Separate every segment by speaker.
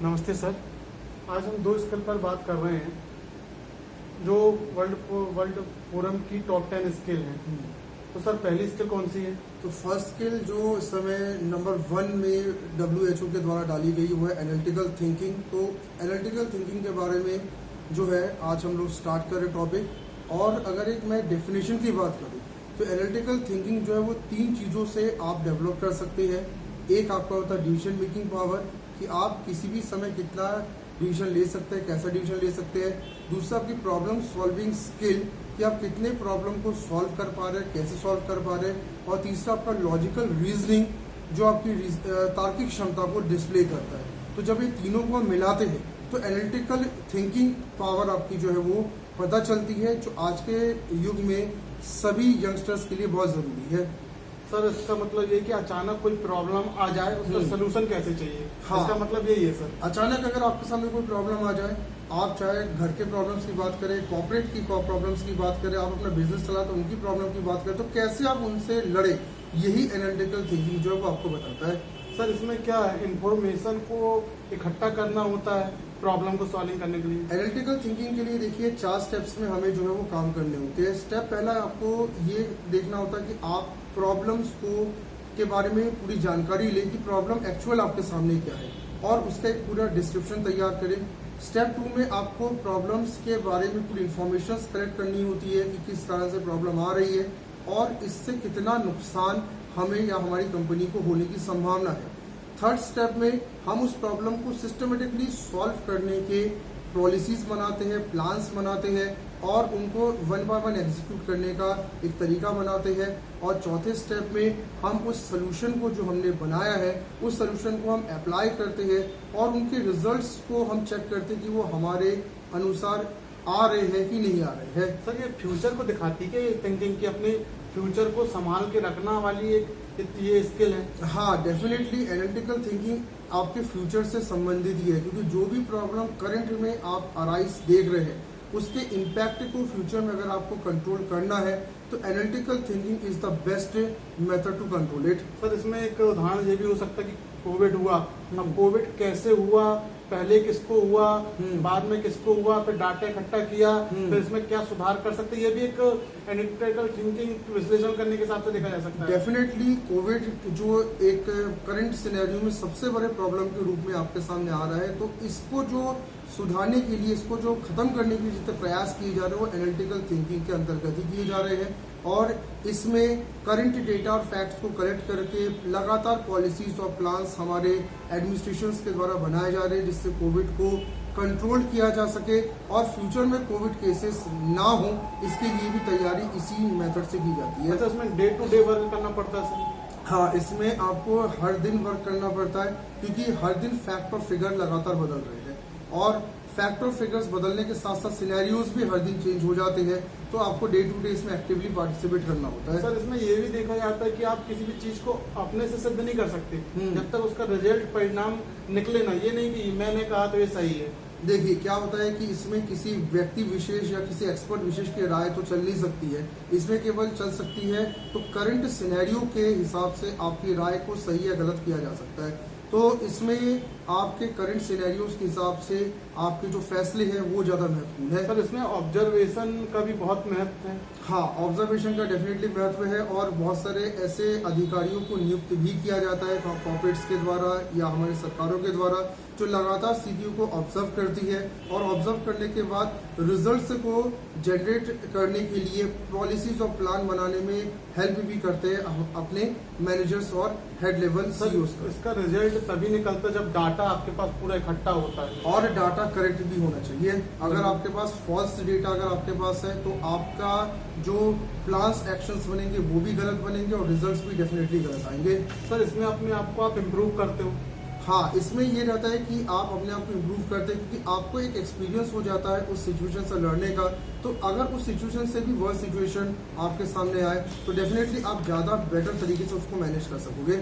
Speaker 1: नमस्ते सर। आज हम दो स्किल पर बात कर रहे हैं जो वर्ल्ड फोरम की टॉप 10 स्किल हैं। तो सर पहली स्किल कौन सी है?
Speaker 2: तो फर्स्ट स्किल जो इस समय नंबर 1 में WHO के द्वारा डाली गई वो है एनालिटिकल थिंकिंग। तो एनालिटिकल थिंकिंग के बारे में जो है आज हम लोग स्टार्ट कर रहे टॉपिक। और अगर एक मैं डेफिनेशन की बात करूँ तो एनालिटिकल थिंकिंग जो है वो 3 चीज़ों से आप डेवलप कर सकते हैं। एक आपका होता है डिसीजन मेकिंग पावर, कि आप किसी भी समय कितना डिसीजन ले सकते हैं, कैसा डिसीजन ले सकते हैं। दूसरा आपकी प्रॉब्लम सॉल्विंग स्किल, कि आप कितने प्रॉब्लम को सॉल्व कर पा रहे हैं, कैसे सॉल्व कर पा रहे हैं। और तीसरा आपका लॉजिकल रीजनिंग, जो आपकी तार्किक क्षमता को डिस्प्ले करता है। तो जब ये तीनों को हम मिलाते हैं तो एनालिटिकल थिंकिंग पावर आपकी जो है वो पता चलती है, जो आज के युग में सभी यंगस्टर्स के लिए बहुत ज़रूरी है।
Speaker 1: सर इसका मतलब ये कि अचानक कोई प्रॉब्लम आ जाए उसका सोल्यूशन कैसे चाहिए?
Speaker 2: हाँ।
Speaker 1: इसका मतलब यही है सर।
Speaker 2: अचानक अगर आपके सामने कोई प्रॉब्लम आ जाए, आप चाहे घर के प्रॉब्लम्स की बात करें, कॉर्पोरेट की प्रॉब्लम्स की बात करें, आप अपना बिजनेस चलाते तो उनकी प्रॉब्लम की बात करें, तो कैसे आप उनसे लड़े, यही एनालिटिकल थिंकिंग जो है वो आपको बताता है।
Speaker 1: सर इसमें क्या है, इंफॉर्मेशन को इकट्ठा करना होता है प्रॉब्लम को सॉल्विंग करने के लिए?
Speaker 2: एनालिटिकल थिंकिंग के लिए देखिए 4 स्टेप्स में हमें जो है वो काम करने होते हैं। स्टेप पहला आपको ये देखना होता है कि आप प्रॉब्लम्स को के बारे में पूरी जानकारी लें कि प्रॉब्लम एक्चुअल आपके सामने क्या है, और उसका एक पूरा डिस्क्रिप्शन तैयार करें। स्टेप 2 में आपको प्रॉब्लम्स के बारे में पूरी इन्फॉर्मेशन कलेक्ट करनी होती है कि किस कारण से प्रॉब्लम आ रही है और इससे कितना नुकसान हमें या हमारी कंपनी को होने की संभावना है। थर्ड स्टेप में हम उस प्रॉब्लम को सिस्टमेटिकली सॉल्व करने के पॉलिसीज बनाते हैं, प्लान्स बनाते हैं और उनको 1 बाय 1 एग्जीक्यूट करने का एक तरीका बनाते हैं। और चौथे स्टेप में हम उस सोल्यूशन को जो हमने बनाया है उस सोल्यूशन को हम अप्लाई करते हैं और उनके रिजल्ट्स को हम चेक करते हैं कि वो हमारे अनुसार आ रहे हैं कि नहीं आ रहे हैं।
Speaker 1: सर ये फ्यूचर को दिखाती है कि ये थिंकिंग की अपने फ्यूचर को संभाल के रखना वाली एक ये स्किल है।
Speaker 2: हाँ, डेफिनेटली एनालिटिकल थिंकिंग आपके फ्यूचर से संबंधित ही है, क्योंकि जो भी प्रॉब्लम करंट में आप अराइज देख रहे हैं उसके इम्पैक्ट को फ्यूचर में अगर आपको कंट्रोल करना है तो analytical thinking is the best method to control it.
Speaker 1: Sir इसमें एक उदाहरण ये भी हो सकता है कि कोविड हुआ, अब कोविड कैसे हुआ, पहले किसको हुआ, बाद में किसको हुआ, फिर डाटा इकट्ठा किया, फिर इसमें क्या सुधार कर सकते हैं, ये भी एक एनालिटिकल थिंकिंग विश्लेषण करने के हिसाब से देखा जा सकता है।
Speaker 2: डेफिनेटली कोविड जो एक करंट सिनेरियो में सबसे बड़े प्रॉब्लम के रूप में आपके सामने आ रहा है, तो इसको जो सुधारने के लिए, इसको जो खत्म करने के लिए जितने प्रयास किए जा रहे हैं वो एनालिटिकल थिंकिंग के अंतर्गत ही किए जा रहे हैं। और इसमें करंट डेटा और फैक्ट्स को कलेक्ट करके लगातार पॉलिसीज और प्लान्स हमारे एडमिनिस्ट्रेशंस के द्वारा बनाए जा रहे हैं जिससे कोविड को कंट्रोल किया जा सके और फ्यूचर में कोविड केसेस ना हो, इसके लिए भी तैयारी इसी मेथड से की जाती है।
Speaker 1: अच्छा, इसमें डे टू डे वर्क करना पड़ता है सर?
Speaker 2: हाँ, इसमें आपको हर दिन वर्क करना पड़ता है, क्योंकि हर दिन फैक्ट और फिगर लगातार बदल रहे हैं और फैक्ट और फिगर्स बदलने के साथ साथ सिनेरियोज भी हर दिन चेंज हो जाते हैं, तो आपको डे टू डे इसमें एक्टिवली पार्टिसिपेट करना होता है।
Speaker 1: सर इसमें ये भी देखा जाता है कि आप किसी भी चीज को अपने से सिद्ध नहीं कर सकते जब तक उसका रिजल्ट, परिणाम निकले ना। ये नहीं कि मैंने कहा तो ये सही है।
Speaker 2: देखिए क्या होता है कि इसमें किसी व्यक्ति विशेष या किसी एक्सपर्ट विशेष की राय तो चल नहीं सकती है, इसमें केवल चल सकती है तो करंट सिनेरियो के हिसाब से आपकी राय को सही या गलत किया जा सकता है। तो इसमें आपके करंट सिनेरियोज के हिसाब से आपके जो फैसले हैं वो ज़्यादा महत्वपूर्ण है।
Speaker 1: सर इसमें ऑब्जर्वेशन का भी बहुत महत्व है।
Speaker 2: हाँ, ऑब्जर्वेशन का डेफिनेटली महत्व है और बहुत सारे ऐसे अधिकारियों को नियुक्त भी किया जाता है कॉर्पोरेट्स के द्वारा या हमारी सरकारों के द्वारा, जो लगातार स्थितियों को ऑब्जर्व करती है और ऑब्जर्व करने के बाद रिजल्ट्स को जनरेट करने के लिए पॉलिसीज और प्लान बनाने में हेल्प भी करते हैं अपने मैनेजर्स और हेड लेवल सीईओज का।
Speaker 1: इसका रिजल्ट तभी निकलता है जब डाटा आपके पास पूरा इकट्ठा होता है
Speaker 2: और डाटा करेक्ट भी होना चाहिए। अगर आपके पास फॉल्स डेटा अगर आपके पास है तो आपका जो प्लान्स एक्शंस बनेंगे वो भी गलत बनेंगे और रिजल्ट्स भी डेफिनेटली गलत आएंगे।
Speaker 1: सर इसमें अपने आप को आप इम्प्रूव करते हो?
Speaker 2: हाँ, इसमें ये रहता है कि आप अपने आप को इम्प्रूव करते हैं क्योंकि आपको एक एक्सपीरियंस हो जाता है उस सिचुएशन से लड़ने का। तो अगर उस सिचुएशन से भी वर्स्ट सिचुएशन आपके सामने आए तो डेफिनेटली आप ज़्यादा बेटर तरीके से उसको मैनेज कर सकोगे।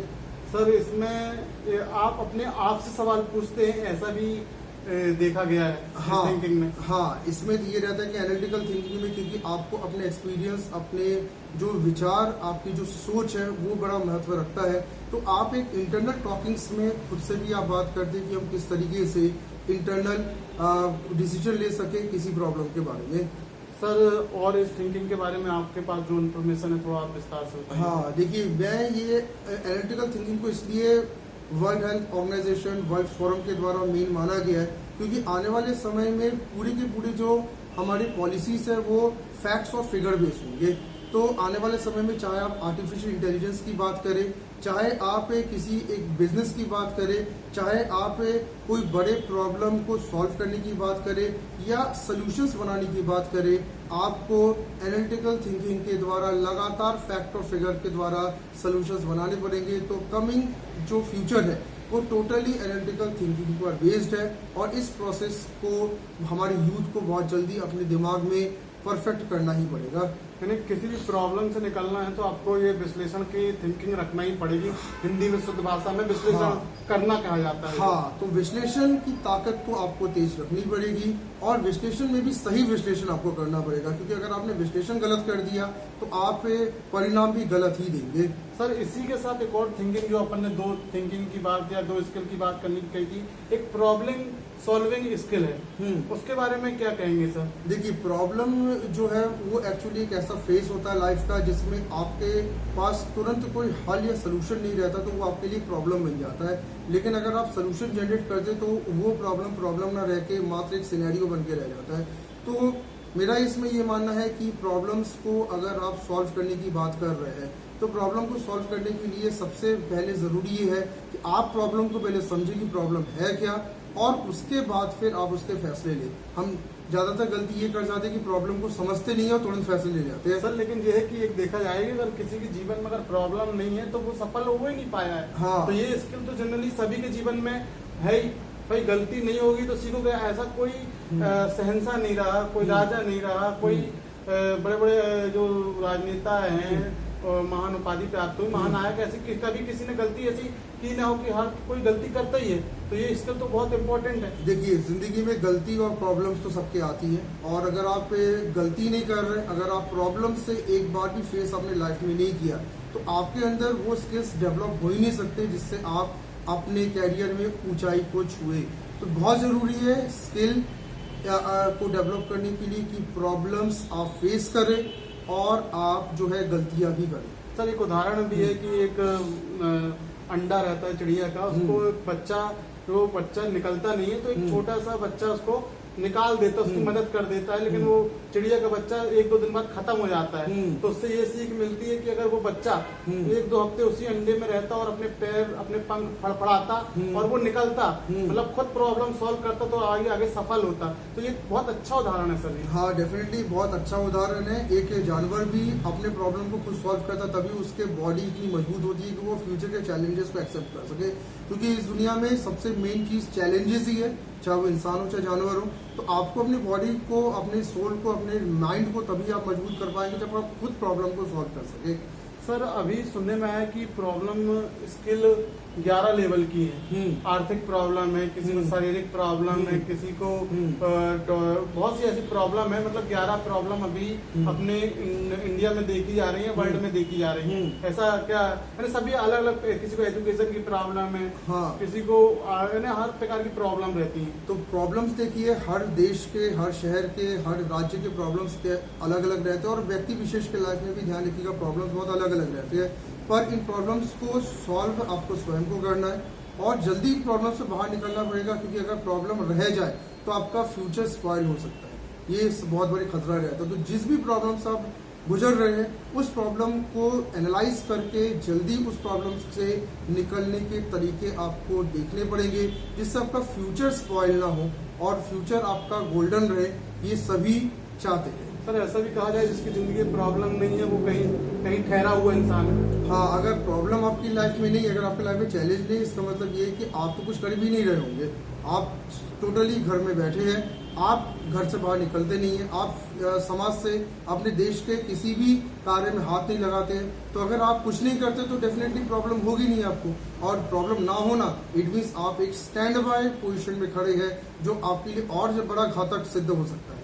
Speaker 1: सर इसमें आप अपने आप से सवाल पूछते हैं, ऐसा भी देखा गया है
Speaker 2: हाँ
Speaker 1: थिंकिंग में।
Speaker 2: हाँ, इसमें ये रहता है कि एनालिटिकल थिंकिंग में, क्योंकि आपको अपने एक्सपीरियंस, अपने जो विचार, आपकी जो सोच है वो बड़ा महत्व रखता है। तो आप एक इंटरनल टॉकिंग्स में खुद से भी आप बात करते हैं कि हम किस तरीके से इंटरनल डिसीजन ले सके किसी प्रॉब्लम के बारे में।
Speaker 1: सर और इस थिंकिंग के बारे में आपके पास जो इन्फॉर्मेशन है थोड़ा आप विस्तार से बताइए।
Speaker 2: हाँ देखिए, मैं ये एनालिटिकल थिंकिंग को इसलिए world health organisation, world forum के द्वारा मेन माना गया है, क्योंकि आने वाले समय में पूरी की पूरी जो हमारी पॉलिसीज है वो फैक्ट्स और फिगर बेस्ड होंगे। तो आने वाले समय में चाहे आप आर्टिफिशियल इंटेलिजेंस की बात करें, चाहे आप किसी एक बिजनेस की बात करें, चाहे आप कोई बड़े प्रॉब्लम को सॉल्व करने की बात करें या सॉल्यूशंस बनाने की बात करें, आपको एनालिटिकल थिंकिंग के द्वारा लगातार फैक्ट और फिगर के द्वारा सॉल्यूशंस बनाने पड़ेंगे। तो कमिंग जो फ्यूचर है वो टोटली एनालिटिकल थिंकिंग पर बेस्ड है, और इस प्रोसेस को हमारे यूथ को बहुत जल्दी अपने दिमाग में परफेक्ट करना ही पड़ेगा।
Speaker 1: यानी किसी भी प्रॉब्लम से निकलना है तो आपको ये विश्लेषण की थिंकिंग रखना ही पड़ेगी। हिंदी में शुद्ध भाषा में विश्लेषण
Speaker 2: हाँ।
Speaker 1: करना कहा जाता है।
Speaker 2: हाँ, तो विश्लेषण की ताकत को आपको तेज रखनी पड़ेगी, और विश्लेषण में भी सही विश्लेषण आपको करना पड़ेगा, क्योंकि अगर आपने विश्लेषण गलत कर दिया तो आप परिणाम भी गलत ही देंगे।
Speaker 1: सर इसी के साथ एक और थिंकिंग, जो अपन ने दो थिंकिंग की बात या दो स्किल की बात करने की कही थी, एक प्रॉब्लम सॉल्विंग स्किल है, उसके बारे में क्या कहेंगे सर?
Speaker 2: देखिए, प्रॉब्लम जो है वो एक्चुअली एक ऐसा फेज होता है लाइफ का जिसमें आपके पास तुरंत कोई हल या सोल्यूशन नहीं रहता, तो वो आपके लिए प्रॉब्लम बन जाता है। लेकिन अगर आप सोल्यूशन जनरेट करते तो वो प्रॉब्लम ना रह के मात्र एक सिनेरियो बन के रह जाता है। तो मेरा इसमें ये मानना है कि प्रॉब्लम्स को अगर आप सॉल्व करने की बात कर रहे हैं तो प्रॉब्लम को सॉल्व करने के लिए सबसे पहले जरूरी ये है कि आप प्रॉब्लम को पहले समझें कि प्रॉब्लम है क्या, और उसके बाद फिर आप उसके फैसले लें। हम ज्यादातर गलती ये कर जाते हैं कि प्रॉब्लम को समझते नहीं है और तुरंत फैसले ले जाते हैं।
Speaker 1: सर लेकिन ये है कि एक देखा जाएगा, अगर किसी के जीवन में अगर प्रॉब्लम नहीं है तो वो सफल हो ही नहीं पाया है।
Speaker 2: हाँ।
Speaker 1: तो ये स्किल तो जनरली सभी के जीवन में है ही। भाई गलती नहीं होगी तो सीखोगे। ऐसा कोई शहंशाह नहीं रहा, कोई राजा नहीं रहा, कोई बड़े बड़े जो राजनेता हैं महान उपाधि प्राप्त हुई, महानायक, ऐसी कभी किसी ने गलती ऐसी की ना हो कि हर कोई गलती करता ही है। तो ये स्किल तो बहुत इम्पोर्टेंट है।
Speaker 2: देखिए, जिंदगी में गलती और प्रॉब्लम्स तो सबके आती है, और अगर आप गलती नहीं कर रहे, अगर आप प्रॉब्लम से एक बार भी फेस अपने लाइफ में नहीं किया, तो आपके अंदर वो स्किल्स डेवलप हो ही नहीं सकते जिससे आप अपने कैरियर में ऊंचाई को छुए। तो बहुत जरूरी है स्किल को डेवलप करने के लिए कि प्रॉब्लम्स आप फेस करें और आप जो है गलतियां भी करें।
Speaker 1: सर एक उदाहरण भी है कि एक अंडा रहता है चिड़िया का, उसको बच्चा, वो बच्चा निकलता नहीं है तो एक छोटा सा बच्चा उसको निकाल देता है, उसकी मदद कर देता है, लेकिन वो चिड़िया का बच्चा 1-2 दिन बाद खत्म हो जाता है। तो उससे ये सीख मिलती है कि अगर वो बच्चा 1-2 हफ्ते उसी अंडे में रहता और अपने पैर, अपने पंख फड़फड़ाता और वो निकलता, मतलब खुद प्रॉब्लम सॉल्व करता, तो आगे आगे सफल होता। तो ये बहुत अच्छा उदाहरण है सर।
Speaker 2: हाँ, डेफिनेटली बहुत अच्छा उदाहरण है। एक जानवर भी अपने प्रॉब्लम को खुद सॉल्व करता, तभी उसके बॉडी इतनी मजबूत होती है कि वो फ्यूचर के चैलेंजेस को एक्सेप्ट कर सके, क्योंकि इस दुनिया में सबसे मेन चीज चैलेंजेस ही है, चाहे वो इंसान हो चाहे जानवर हो। तो आपको अपनी बॉडी को, अपने सोल को, अपने माइंड को तभी आप मजबूत कर पाएंगे जब आप खुद प्रॉब्लम को सॉल्व कर सके।
Speaker 1: सर अभी सुनने में आया कि प्रॉब्लम स्किल 11 लेवल की है। आर्थिक प्रॉब्लम है, किसी को शारीरिक प्रॉब्लम है, किसी को बहुत सी ऐसी प्रॉब्लम है। मतलब 11 प्रॉब्लम अभी अपने इंडिया में देखी जा रही है, वर्ल्ड में देखी जा रही है। ऐसा क्या, यानी सभी अलग अलग, किसी को एजुकेशन की प्रॉब्लम है,
Speaker 2: हाँ,
Speaker 1: किसी को हर प्रकार की प्रॉब्लम रहती है।
Speaker 2: तो प्रॉब्लम्स देखिए, हर देश के, हर शहर के, हर राज्य के प्रॉब्लम्स के अलग अलग रहते हैं, और व्यक्ति विशेष के लाइफ में भी ध्यान रखिएगा प्रॉब्लम्स बहुत अलग अलग रहते हैं। पर इन प्रॉब्लम्स को सॉल्व आपको स्वयं को करना है, और जल्दी इन प्रॉब्लम से बाहर निकलना पड़ेगा, क्योंकि अगर प्रॉब्लम रह जाए तो आपका फ्यूचर स्पॉइल हो सकता है। ये बहुत बड़ी खतरा रहता है। तो जिस भी प्रॉब्लम से आप गुजर रहे हैं, उस प्रॉब्लम को एनालाइज करके जल्दी उस प्रॉब्लम से निकलने के तरीके आपको देखने पड़ेंगे, जिससे आपका फ्यूचर स्पॉइल ना हो और फ्यूचर आपका गोल्डन रहे। ये सभी चाहते हैं।
Speaker 1: सर ऐसा भी कहा जाए जिसकी जिंदगी में प्रॉब्लम नहीं है वो कहीं कहीं ठहरा हुआ इंसान है।
Speaker 2: हाँ, अगर प्रॉब्लम आपकी लाइफ में नहीं, अगर आपकी लाइफ में चैलेंज नहीं, इसका मतलब ये है कि आप तो कुछ कर भी नहीं रहे होंगे। आप टोटली घर में बैठे हैं, आप घर से बाहर निकलते नहीं हैं, आप समाज से, अपने देश के किसी भी कार्य में हाथ नहीं लगाते हैं। तो अगर आप कुछ नहीं करते तो डेफिनेटली प्रॉब्लम होगी नहीं आपको। और प्रॉब्लम ना होना इट मीन्स आप एक स्टैंड बाय पोजिशन में खड़े हैं, जो आपके लिए और जो बड़ा घातक सिद्ध हो सकता है।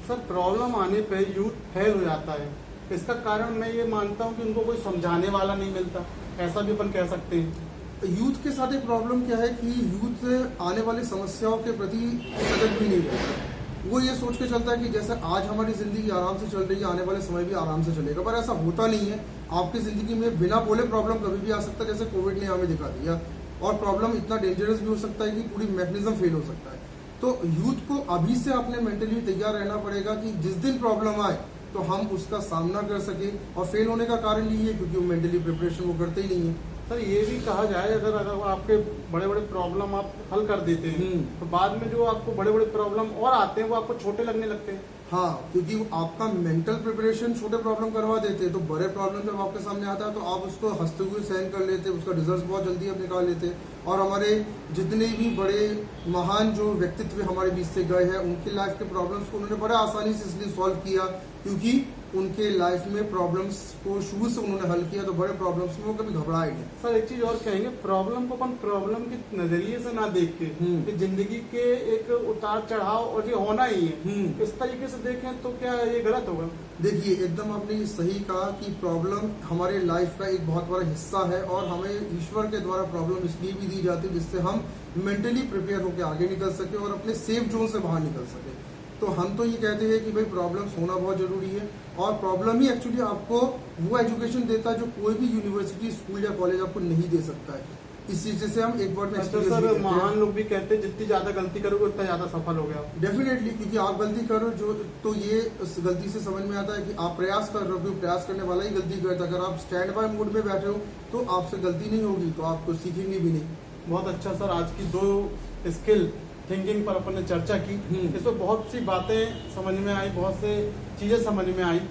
Speaker 1: सर प्रॉब्लम आने पे यूथ फेल हो जाता है, इसका कारण मैं ये मानता हूँ कि उनको कोई समझाने वाला नहीं मिलता, ऐसा भी अपन कह सकते हैं।
Speaker 2: यूथ के साथ एक प्रॉब्लम क्या है कि यूथ आने वाली समस्याओं के प्रति सजग भी नहीं रहता। वो ये सोच के चलता है कि जैसे आज हमारी जिंदगी आराम से चल रही है, आने वाले समय भी आराम से चलेगा, पर ऐसा होता नहीं है। आपकी जिंदगी में बिना बोले प्रॉब्लम कभी भी आ सकता है, जैसे कोविड ने हमें दिखा दिया। और प्रॉब्लम इतना डेंजरस भी हो सकता है कि पूरी मैकेनिज्म फेल हो सकता है। तो यूथ को अभी से अपने मेंटली तैयार रहना पड़ेगा कि जिस दिन प्रॉब्लम आए तो हम उसका सामना कर सके। और फेल होने का कारण यही है क्योंकि वो मेंटली प्रिपरेशन वो करते ही नहीं है।
Speaker 1: सर ये भी कहा जाए अगर आपके बड़े बड़े प्रॉब्लम आप हल कर देते हैं तो बाद में जो आपको बड़े बड़े प्रॉब्लम और आते हैं वो आपको छोटे लगने लगते हैं।
Speaker 2: हाँ, क्योंकि आपका मेंटल प्रिपरेशन छोटे प्रॉब्लम करवा देते हैं, तो बड़े प्रॉब्लम जब आपके सामने आता है तो आप उसको हंसते हुए सहन कर लेते, उसका रिजल्ट बहुत जल्दी आप निकाल लेते। और हमारे जितने भी बड़े महान जो व्यक्तित्व हमारे बीच से गए हैं, उनकी लाइफ के प्रॉब्लम्स को उन्होंने बड़े आसानी से इसलिए सॉल्व किया क्योंकि उनके लाइफ में प्रॉब्लम्स को शुरू से उन्होंने हल किया, तो बड़े प्रॉब्लम्स में वो कभी घबराए नहीं।
Speaker 1: सर एक चीज और कहेंगे, प्रॉब्लम को अपन प्रॉब्लम के नजरिए से ना देख के कि जिंदगी के एक उतार चढ़ाव और ये होना ही है, इस तरीके से देखें तो क्या ये गलत होगा?
Speaker 2: देखिए, एकदम आपने ये सही कहा कि प्रॉब्लम हमारे लाइफ का एक बहुत बड़ा हिस्सा है और हमें ईश्वर के द्वारा प्रॉब्लम इसलिए भी दी जाती है जिससे हम मेंटली प्रिपेयर होकर आगे निकल सके और अपने सेफ जोन से बाहर निकल सके। तो हम तो ये कहते हैं कि भाई प्रॉब्लम्स होना बहुत जरूरी है और प्रॉब्लम ही एक्चुअली आपको वो एजुकेशन देता है जो कोई भी यूनिवर्सिटी, स्कूल या कॉलेज आपको नहीं दे सकता है। इस चीज से हम एक बार में
Speaker 1: सर महान लोग भी कहते हैं जितनी ज्यादा गलती करोगे उतना ज्यादा सफल हो गया।
Speaker 2: डेफिनेटली, क्योंकि आप गलती करो जो तो ये उस गलती से समझ में आता है कि आप प्रयास कर रहे हो, प्रयास करने वाला ही गलती करता है। अगर आप स्टैंड बाय मोड में बैठे हो तो आपसे गलती नहीं होगी, तो आप कुछ सीखेंगे भी नहीं।
Speaker 1: बहुत अच्छा सर, आज की 2 स्किल थिंकिंग पर अपन ने चर्चा की, इसमें बहुत सी बातें समझ में आई, बहुत से चीजें समझ में आई।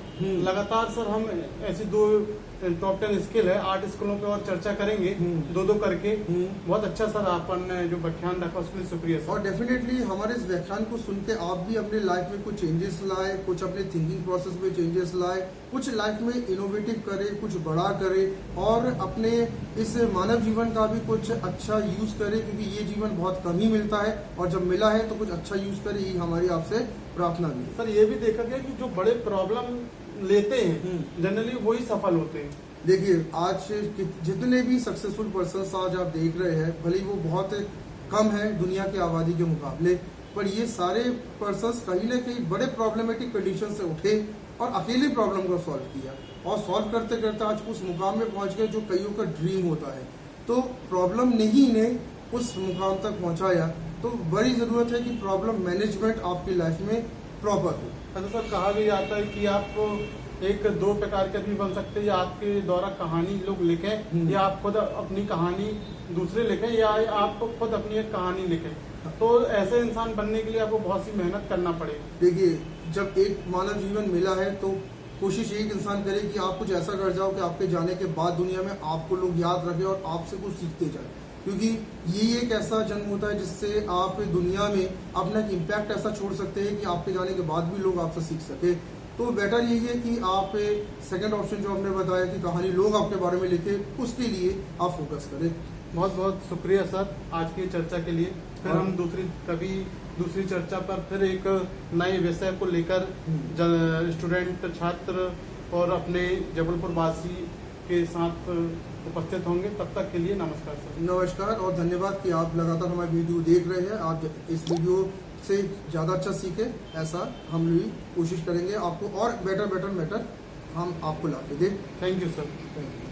Speaker 1: लगातार सर हम ऐसी 2 टॉप 10 स्किल है 8 स्किलों पे और चर्चा करेंगे 2-2 करके। बहुत अच्छा सर अपन ने जो व्याख्यान रखा उसके लिए शुक्रिया सर।
Speaker 2: और डेफिनेटली हमारे इस व्याख्यान को सुन के आप भी अपने लाइफ में कुछ चेंजेस लाए, कुछ अपने थिंकिंग प्रोसेस में चेंजेस लाए, कुछ लाइफ में इनोवेटिव करे, कुछ बड़ा करे और अपने इस मानव जीवन का भी कुछ अच्छा यूज करे, क्योंकि ये जीवन बहुत कम ही मिलता है और जब मिला है तो कुछ अच्छा यूज करे, यही हमारी आपसे प्रार्थना भी है।
Speaker 1: सर ये भी देखा गया कि जो बड़े प्रॉब्लम लेते हैं जनरली वही सफल होते हैं।
Speaker 2: देखिए, आज जितने भी सक्सेसफुल पर्सन्स आज आप देख रहे हैं, भले वो बहुत कम है दुनिया की आबादी के मुकाबले, पर ये सारे पर्सन्स कहीं ना कहीं बड़े प्रॉब्लमेटिक कंडीशन से उठे और अकेले प्रॉब्लम को सॉल्व किया और सॉल्व करते करते आज उस मुकाम में पहुंच गए जो कईयों का ड्रीम होता है। तो प्रॉब्लम ने ही इन्हें उस मुकाम तक पहुंचाया। तो बड़ी जरूरत है कि प्रॉब्लम मैनेजमेंट आपकी लाइफ में प्रॉपर हो।
Speaker 1: अच्छा सर, कहा भी जाता है कि आप 1-2 प्रकार के आदमी बन सकते हैं, या आपके द्वारा कहानी लोग लिखें या आप खुद अपनी कहानी दूसरे लिखें या आप खुद अपनी एक कहानी लिखें। तो ऐसे इंसान बनने के लिए आपको बहुत सी मेहनत करना पड़ेगी।
Speaker 2: देखिए, जब एक मानव जीवन मिला है तो कोशिश एक इंसान करे कि आप कुछ ऐसा कर जाओ कि आपके जाने के बाद दुनिया में आपको लोग याद रखें और आपसे कुछ सीखते जाए, क्योंकि ये एक ऐसा जन्म होता है जिससे आप दुनिया में अपना एक इम्पैक्ट ऐसा छोड़ सकते हैं कि आपके जाने के बाद भी लोग आपसे सीख सके। तो बेटर यही है कि आप सेकंड ऑप्शन जो हमने बताया कि कहानी लोग आपके बारे में लिखे, उसके लिए आप फोकस करें।
Speaker 1: बहुत बहुत शुक्रिया सर आज की चर्चा के लिए। फिर हम दूसरी चर्चा पर फिर एक नए विषय को लेकर स्टूडेंट, छात्र और अपने जबलपुर वासी के साथ उपस्थित होंगे। तब तक के लिए नमस्कार सर।
Speaker 2: नमस्कार और धन्यवाद कि आप लगातार हमारी वीडियो देख रहे हैं। आप इस वीडियो से ज़्यादा अच्छा सीखे, ऐसा हम भी कोशिश करेंगे आपको और बेटर मैटर हम आपको ला के दें।
Speaker 1: Thank you sir.
Speaker 2: Thank you.